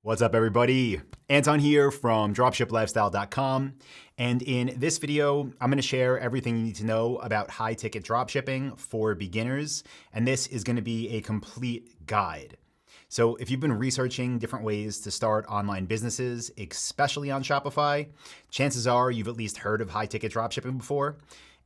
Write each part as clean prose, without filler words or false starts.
What's up, everybody? Anton here from dropshiplifestyle.com. And in this video, I'm going to share everything you need to know about high-ticket dropshipping for beginners. And this is going to be a complete guide. So if you've been researching different ways to start online businesses, especially on Shopify, chances are you've at least heard of high-ticket dropshipping before.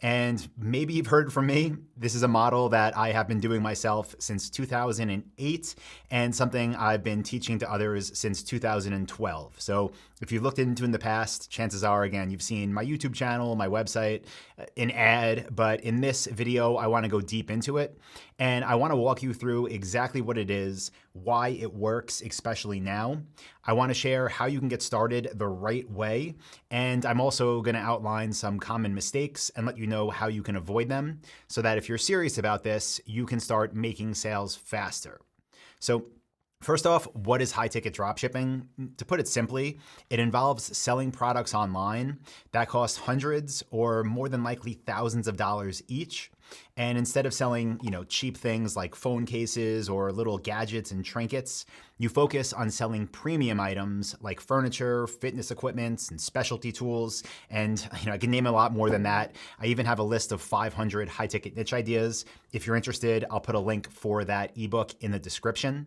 And maybe you've heard from me. This is a model that I have been doing myself since 2008 and something I've been teaching to others since 2012. So if you've looked into in the past, chances are, again, you've seen my YouTube channel, my website, an ad. But in this video, I want to go deep into it. And I want to walk you through exactly what it is, why it works, especially now. I want to share how you can get started the right way. And I'm also going to outline some common mistakes and let you know how you can avoid them so that if you're serious about this, you can start making sales faster. So first off, what is high-ticket dropshipping? To put it simply, it involves selling products online that cost hundreds or more than likely thousands of dollars each. And instead of selling, cheap things like phone cases or little gadgets and trinkets, you focus on selling premium items like furniture, fitness equipment, and specialty tools. And I can name a lot more than that. I even have a list of 500 high-ticket niche ideas. If you're interested, I'll put a link for that ebook in the description.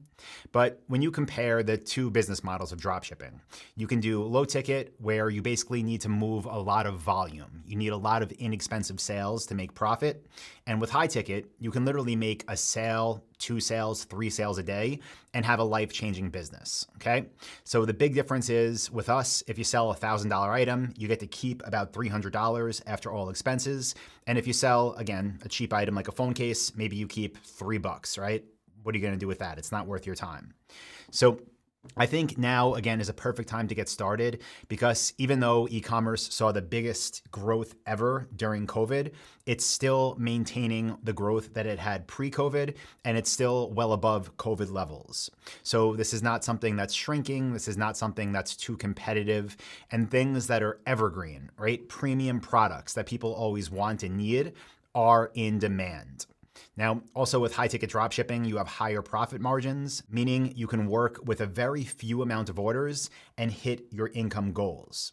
But when you compare the two business models of dropshipping, you can do low ticket, where you basically need to move a lot of volume. You need a lot of inexpensive sales to make profit. And with high ticket, you can literally make a sale, 2 sales, 3 sales a day and have a life-changing business, okay? So the big difference is with us, if you sell a $1,000 item, you get to keep about $300 after all expenses. And if you sell, again, a cheap item like a phone case, maybe you keep $3, right? What are you gonna do with that? It's not worth your time. So I think now, again, is a perfect time to get started because even though e-commerce saw the biggest growth ever during COVID, it's still maintaining the growth that it had pre-COVID, and it's still well above COVID levels. So this is not something that's shrinking. This is not something that's too competitive, and things that are evergreen, right? Premium products that people always want and need are in demand. Now, also with high-ticket dropshipping, you have higher profit margins, meaning you can work with a very few amount of orders and hit your income goals.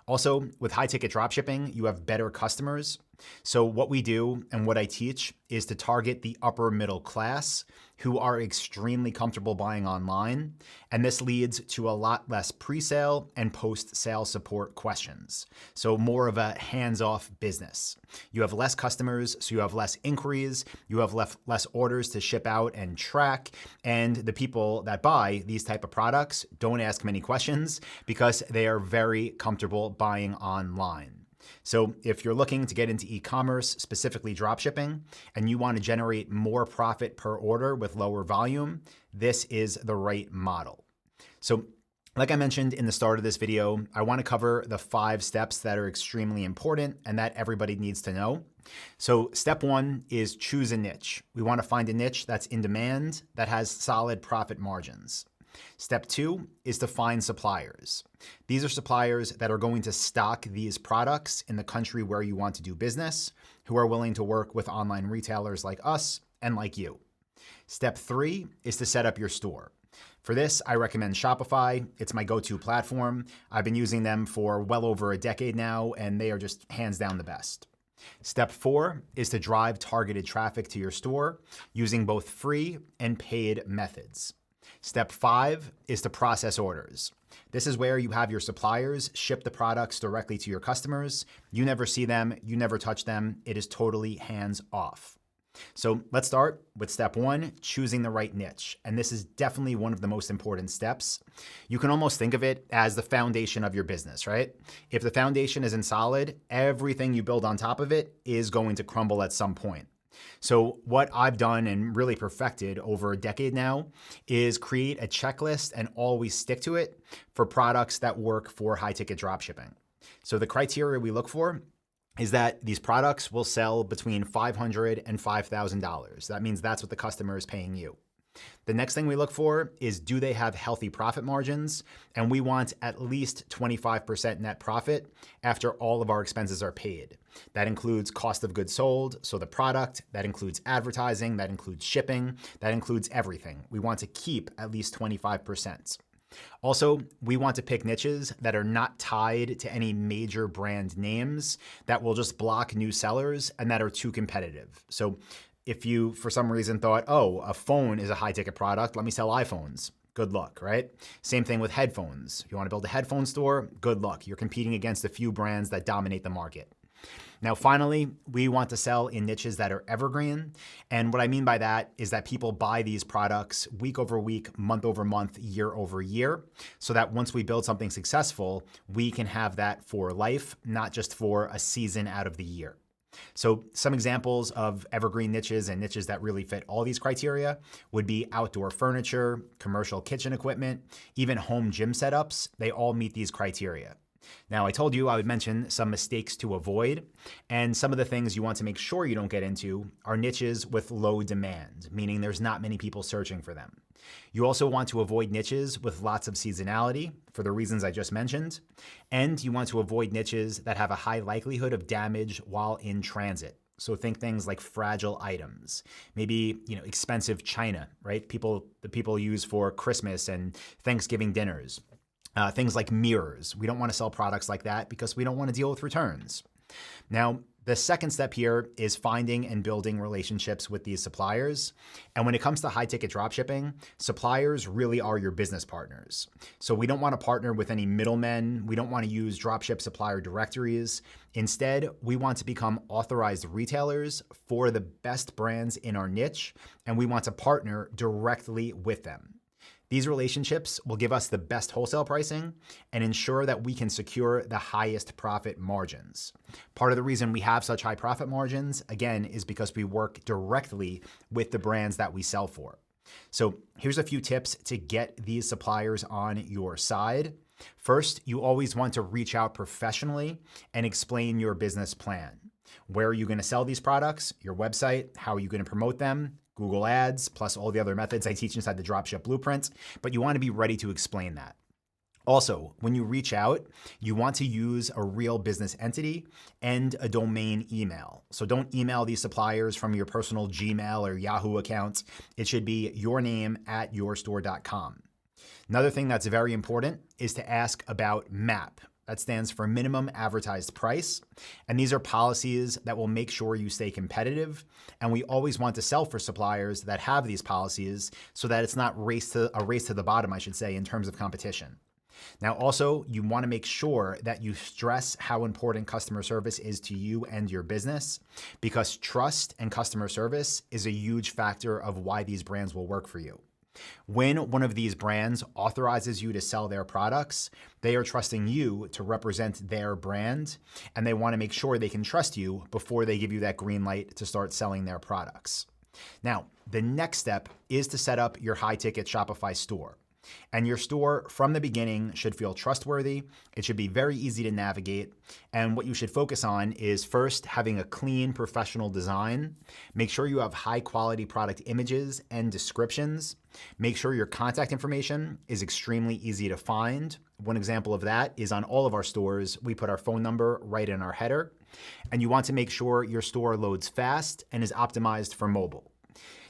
Also, with high-ticket dropshipping, you have better customers. So what we do and what I teach is to target the upper middle class who are extremely comfortable buying online. And this leads to a lot less pre-sale and post-sale support questions. So more of a hands-off business. You have less customers, so you have less inquiries, you have less orders to ship out and track. And the people that buy these type of products don't ask many questions because they are very comfortable buying online. So if you're looking to get into e-commerce, specifically dropshipping, and you want to generate more profit per order with lower volume, this is the right model. So like I mentioned in the start of this video, I want to cover the 5 steps that are extremely important and that everybody needs to know. So step 1 is choose a niche. We want to find a niche that's in demand, that has solid profit margins. Step 2 is to find suppliers. These are suppliers that are going to stock these products in the country where you want to do business, who are willing to work with online retailers like us and like you. Step 3 is to set up your store. For this, I recommend Shopify. It's my go-to platform. I've been using them for well over a decade now, and they are just hands down the best. Step 4 is to drive targeted traffic to your store using both free and paid methods. Step 5 is to process orders. This is where you have your suppliers ship the products directly to your customers. You never see them, you never touch them. It is totally hands off. So let's start with step 1, choosing the right niche. And this is definitely one of the most important steps. You can almost think of it as the foundation of your business, right? If the foundation isn't solid, everything you build on top of it is going to crumble at some point. So what I've done and really perfected over a decade now is create a checklist and always stick to it for products that work for high-ticket dropshipping. So the criteria we look for is that these products will sell between $500 and $5,000. That means that's what the customer is paying you. The next thing we look for is, do they have healthy profit margins? And we want at least 25% net profit after all of our expenses are paid. That includes cost of goods sold, so the product, that includes advertising, that includes shipping, that includes everything. We want to keep at least 25%. Also, we want to pick niches that are not tied to any major brand names that will just block new sellers and that are too competitive. So if you, for some reason, thought, oh, a phone is a high ticket product, let me sell iPhones. Good luck, right? Same thing with headphones. If you want to build a headphone store, good luck. You're competing against a few brands that dominate the market. Now, finally, we want to sell in niches that are evergreen. And what I mean by that is that people buy these products week over week, month over month, year over year, so that once we build something successful, we can have that for life, not just for a season out of the year. So some examples of evergreen niches and niches that really fit all these criteria would be outdoor furniture, commercial kitchen equipment, even home gym setups. They all meet these criteria. Now, I told you I would mention some mistakes to avoid, and some of the things you want to make sure you don't get into are niches with low demand, meaning there's not many people searching for them. You also want to avoid niches with lots of seasonality for the reasons I just mentioned, and you want to avoid niches that have a high likelihood of damage while in transit. So think things like fragile items, maybe expensive china, right? The people use for Christmas and Thanksgiving dinners. Things like mirrors. We don't want to sell products like that because we don't want to deal with returns. Now, the second step here is finding and building relationships with these suppliers. And when it comes to high-ticket dropshipping, suppliers really are your business partners. So we don't want to partner with any middlemen. We don't want to use dropship supplier directories. Instead, we want to become authorized retailers for the best brands in our niche, and we want to partner directly with them. These relationships will give us the best wholesale pricing and ensure that we can secure the highest profit margins. Part of the reason we have such high profit margins, again, is because we work directly with the brands that we sell for. So here's a few tips to get these suppliers on your side. First, you always want to reach out professionally and explain your business plan. Where are you going to sell these products? Your website? How are you going to promote them? Google Ads, plus all the other methods I teach inside the Dropship Blueprint, but you want to be ready to explain that. Also, when you reach out, you want to use a real business entity and a domain email. So don't email these suppliers from your personal Gmail or Yahoo account. It should be your name at yourstore.com. Another thing that's very important is to ask about MAP. That stands for minimum advertised price. And these are policies that will make sure you stay competitive. And we always want to sell for suppliers that have these policies so that it's not a race to the bottom, I should say, in terms of competition. Now, also, you want to make sure that you stress how important customer service is to you and your business, because trust and customer service is a huge factor of why these brands will work for you. When one of these brands authorizes you to sell their products, they are trusting you to represent their brand, and they want to make sure they can trust you before they give you that green light to start selling their products. Now, the next step is to set up your high-ticket Shopify store. And your store from the beginning should feel trustworthy. It should be very easy to navigate. And what you should focus on is first having a clean, professional design. Make sure you have high quality product images and descriptions. Make sure your contact information is extremely easy to find. One example of that is on all of our stores, we put our phone number right in our header. And you want to make sure your store loads fast and is optimized for mobile.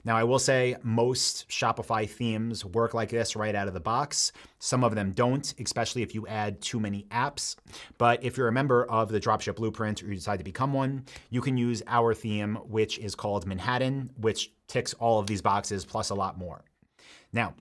Now, I will say most Shopify themes work like this right out of the box. Some of them don't, especially if you add too many apps. But if you're a member of the Dropship Blueprint or you decide to become one, you can use our theme, which is called Manhattan, which ticks all of these boxes plus a lot more. Now,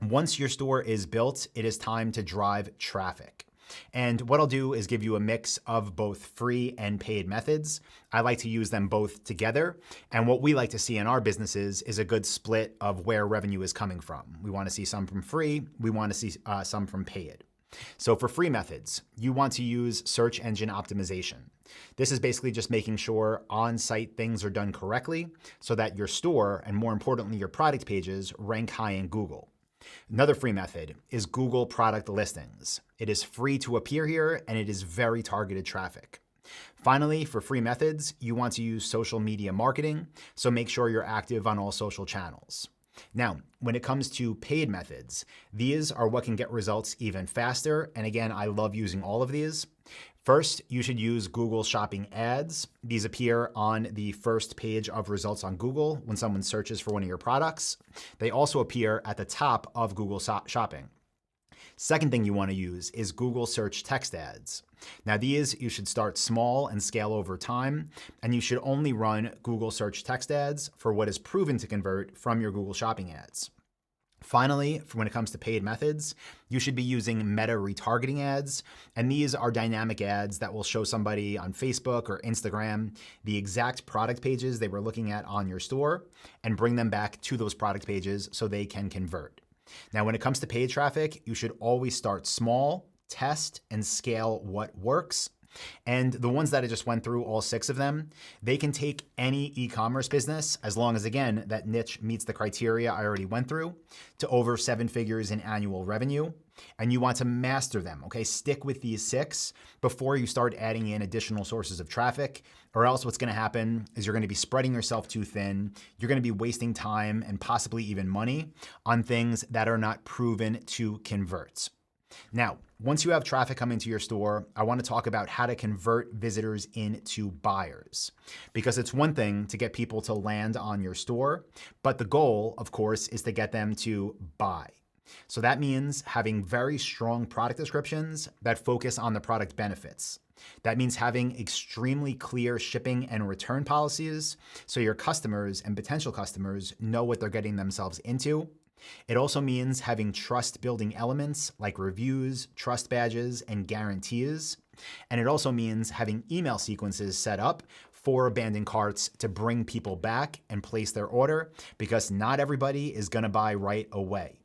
once your store is built, it is time to drive traffic. And what I'll do is give you a mix of both free and paid methods. I like to use them both together. And what we like to see in our businesses is a good split of where revenue is coming from. We want to see some from free. We want to see some from paid. So for free methods, you want to use search engine optimization. This is basically just making sure on-site things are done correctly so that your store, and more importantly, your product pages, rank high in Google. Another free method is Google product listings. It is free to appear here, and it is very targeted traffic. Finally, for free methods, you want to use social media marketing, so make sure you're active on all social channels. Now, when it comes to paid methods, these are what can get results even faster. And again, I love using all of these. First, you should use Google Shopping ads. These appear on the first page of results on Google when someone searches for one of your products. They also appear at the top of Google Shopping. Second thing you want to use is Google search text ads. Now these, you should start small and scale over time, and you should only run Google search text ads for what is proven to convert from your Google Shopping ads. Finally, when it comes to paid methods, you should be using meta retargeting ads, and these are dynamic ads that will show somebody on Facebook or Instagram the exact product pages they were looking at on your store and bring them back to those product pages so they can convert. Now, when it comes to paid traffic, you should always start small, test, and scale what works. And the ones that I just went through, all 6 of them, they can take any e-commerce business, as long as, again, that niche meets the criteria I already went through, to over 7 figures in annual revenue. And you want to master them, okay? Stick with these 6 before you start adding in additional sources of traffic, or else what's gonna happen is you're gonna be spreading yourself too thin. You're gonna be wasting time and possibly even money on things that are not proven to convert. Now, once you have traffic coming to your store, I want to talk about how to convert visitors into buyers. Because it's one thing to get people to land on your store, but the goal, of course, is to get them to buy. So that means having very strong product descriptions that focus on the product benefits. That means having extremely clear shipping and return policies so your customers and potential customers know what they're getting themselves into. It also means having trust-building elements like reviews, trust badges, and guarantees. And it also means having email sequences set up for abandoned carts to bring people back and place their order, because not everybody is going to buy right away.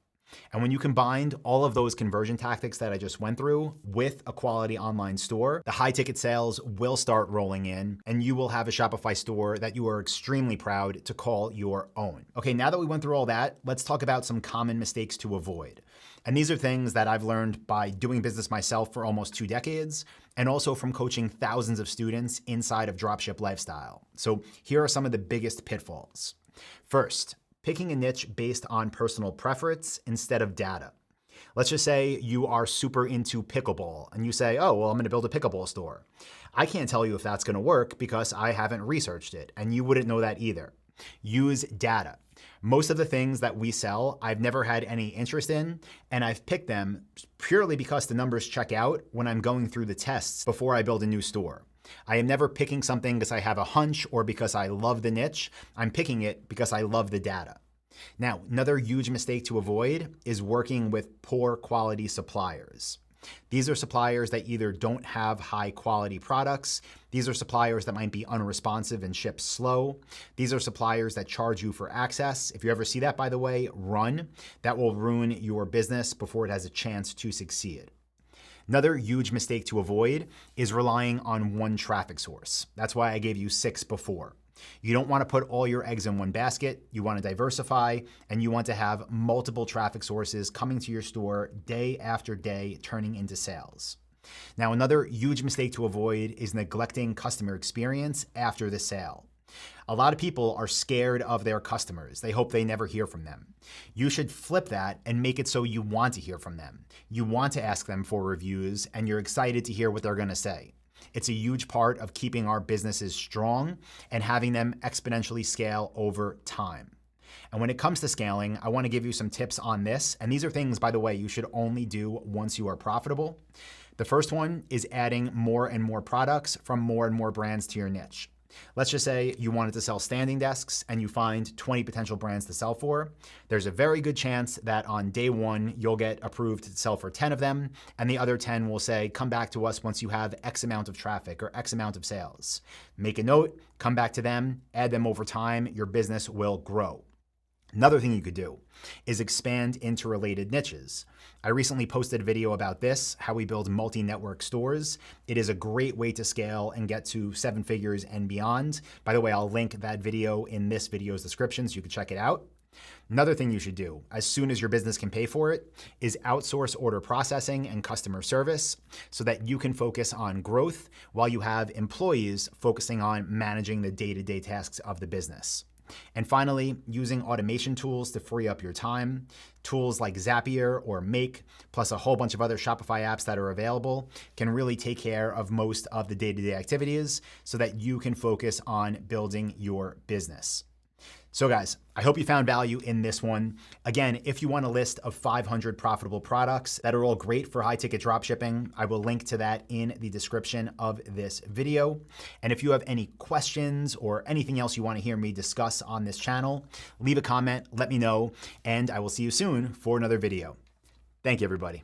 And when you combined all of those conversion tactics that I just went through with a quality online store, the high ticket sales will start rolling in, and you will have a Shopify store that you are extremely proud to call your own. Okay, now that we went through all that, let's talk about some common mistakes to avoid. And these are things that I've learned by doing business myself for almost 2 decades, and also from coaching thousands of students inside of Dropship Lifestyle. So here are some of the biggest pitfalls. First, picking a niche based on personal preference instead of data. Let's just say you are super into pickleball and you say, oh, well, I'm gonna build a pickleball store. I can't tell you if that's gonna work because I haven't researched it, and you wouldn't know that either. Use data. Most of the things that we sell, I've never had any interest in, and I've picked them purely because the numbers check out when I'm going through the tests before I build a new store. I am never picking something because I have a hunch or because I love the niche. I'm picking it because I love the data. Now, another huge mistake to avoid is working with poor quality suppliers. These are suppliers that either don't have high quality products. These are suppliers that might be unresponsive and ship slow. These are suppliers that charge you for access. If you ever see that, by the way, run. That will ruin your business before it has a chance to succeed. Another huge mistake to avoid is relying on one traffic source. That's why I gave you 6 before. You don't want to put all your eggs in one basket. You want to diversify, and you want to have multiple traffic sources coming to your store day after day, turning into sales. Now, another huge mistake to avoid is neglecting customer experience after the sale. A lot of people are scared of their customers. They hope they never hear from them. You should flip that and make it so you want to hear from them. You want to ask them for reviews, and you're excited to hear what they're going to say. It's a huge part of keeping our businesses strong and having them exponentially scale over time. And when it comes to scaling, I want to give you some tips on this. And these are things, by the way, you should only do once you are profitable. The first one is adding more and more products from more and more brands to your niche. Let's just say you wanted to sell standing desks and you find 20 potential brands to sell for. There's a very good chance that on day 1, you'll get approved to sell for 10 of them, and the other 10 will say, come back to us once you have X amount of traffic or X amount of sales. Make a note, come back to them, add them over time, your business will grow. Another thing you could do is expand into related niches. I recently posted a video about this, how we build multi-network stores. It is a great way to scale and get to 7 figures and beyond. By the way, I'll link that video in this video's description so you can check it out. Another thing you should do, as soon as your business can pay for it, is outsource order processing and customer service so that you can focus on growth while you have employees focusing on managing the day-to-day tasks of the business. And finally, using automation tools to free up your time. Tools like Zapier or Make, plus a whole bunch of other Shopify apps that are available, can really take care of most of the day-to-day activities so that you can focus on building your business. So guys, I hope you found value in this one. Again, if you want a list of 500 profitable products that are all great for high ticket dropshipping, I will link to that in the description of this video. And if you have any questions or anything else you want to hear me discuss on this channel, leave a comment, let me know, and I will see you soon for another video. Thank you, everybody.